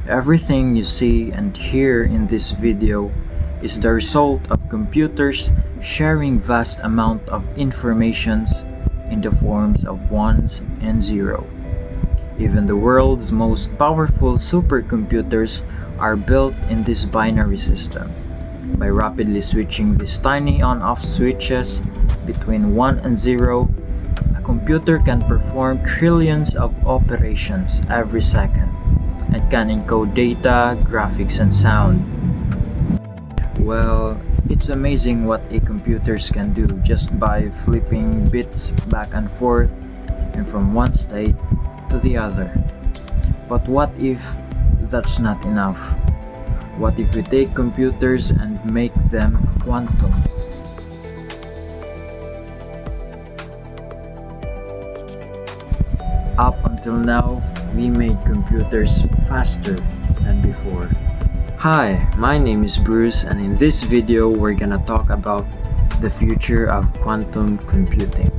Everything you see and hear in this video is the result of computers sharing vast amount of informations in the forms of ones and zero. Even the world's most powerful supercomputers are built in this binary system. By rapidly switching these tiny on-off switches between 1 and 0, a computer can perform trillions of operations every second and can encode data, graphics, and sound. Well, it's amazing what a computers can do just by flipping bits back and forth and from one state to the other. But what if that's not enough? What if we take computers and make them quantum? Up until now, we made computers faster than before. Hi, my name is Bruce, and in this video we're gonna talk about the future of quantum computing.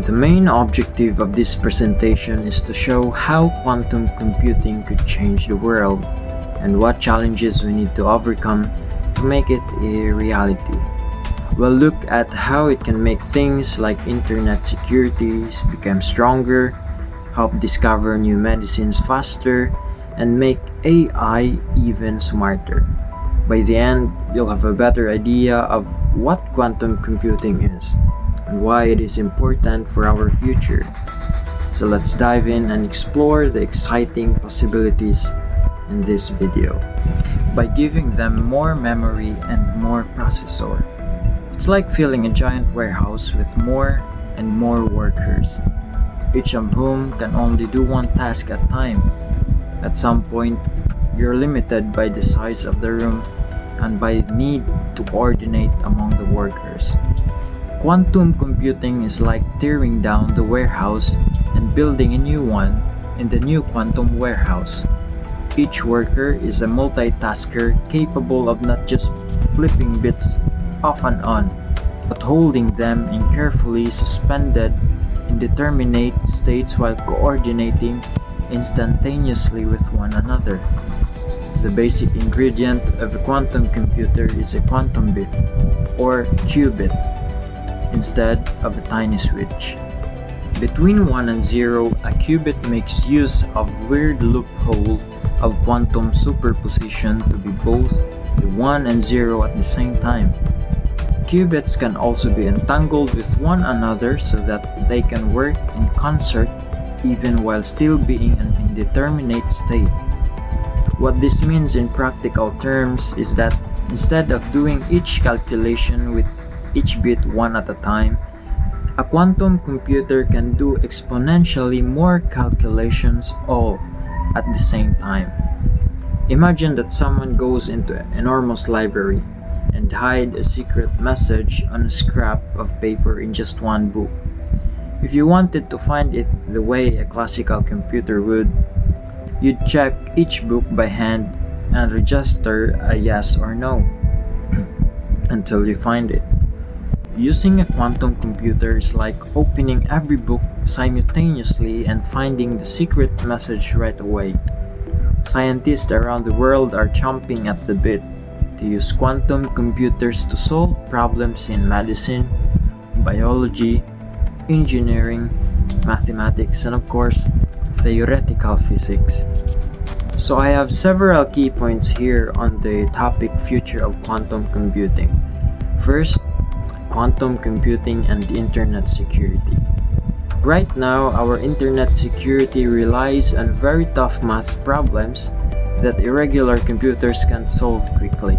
The main objective of this presentation is to show how quantum computing could change the world and what challenges we need to overcome to make it a reality. We'll look at how it can make things like internet security become stronger, help discover new medicines faster, and make AI even smarter. By the end, you'll have a better idea of what quantum computing is and why it is important for our future. So let's dive in and explore the exciting possibilities in this video. By giving them more memory and more processor, it's like filling a giant warehouse with more and more workers, each of whom can only do one task at a time. At some point, you're limited by the size of the room and by the need to coordinate among the workers. Quantum computing is like tearing down the warehouse and building a new one in the new quantum warehouse. Each worker is a multitasker capable of not just flipping bits off and on, but holding them in carefully suspended indeterminate states while coordinating instantaneously with one another. The basic ingredient of a quantum computer is a quantum bit, or qubit, instead of a tiny switch. Between 1 and 0, a qubit makes use of weird loophole of quantum superposition to be both the 1 and 0 at the same time. Qubits can also be entangled with one another so that they can work in concert even while still being an indeterminate state. What this means in practical terms is that instead of doing each calculation with each bit one at a time, a quantum computer can do exponentially more calculations all at the same time. Imagine that someone goes into an enormous library and hide a secret message on a scrap of paper in just one book. If you wanted to find it the way a classical computer would, you'd check each book by hand and register a yes or no until you find it. Using a quantum computer is like opening every book simultaneously and finding the secret message right away. Scientists around the world are chomping at the bit to use quantum computers to solve problems in medicine, biology, engineering, mathematics, and of course, theoretical physics. So I have several key points here on the topic future of quantum computing. First, quantum computing and internet security. Right now, our internet security relies on very tough math problems that irregular computers can't solve quickly.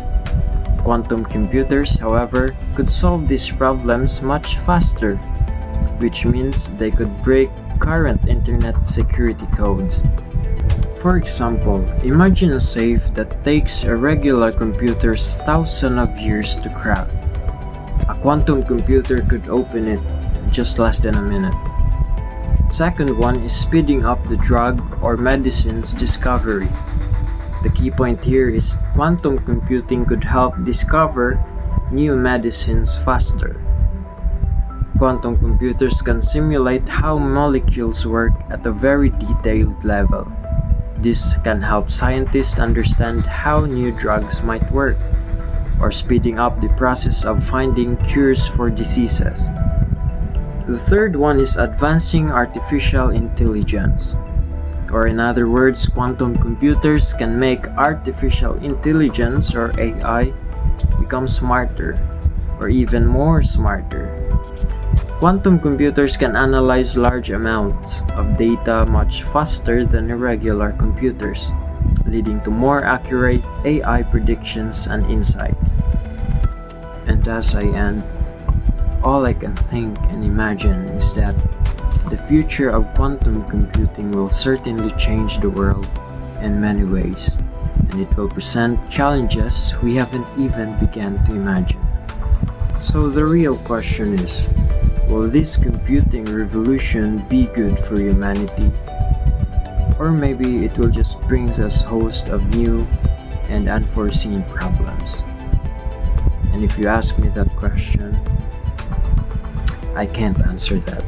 Quantum computers, however, could solve these problems much faster, which means they could break current internet security codes. For example, imagine a safe that takes a regular computer's thousands of years to crack. A quantum computer could open it in just less than a minute. Second one is speeding up the drug or medicine's discovery. The key point here is quantum computing could help discover new medicines faster. Quantum computers can simulate how molecules work at a very detailed level. This can help scientists understand how new drugs might work, or speeding up the process of finding cures for diseases. The third one is advancing artificial intelligence. Or in other words, quantum computers can make artificial intelligence or AI become smarter or even more smarter. Quantum computers can analyze large amounts of data much faster than regular computers, leading to more accurate AI predictions and insights. And as I end, all I can think and imagine is that the future of quantum computing will certainly change the world in many ways, and it will present challenges we haven't even begun to imagine. So the real question is, will this computing revolution be good for humanity? Or maybe it will just bring us a host of new and unforeseen problems. And if you ask me that question, I can't answer that.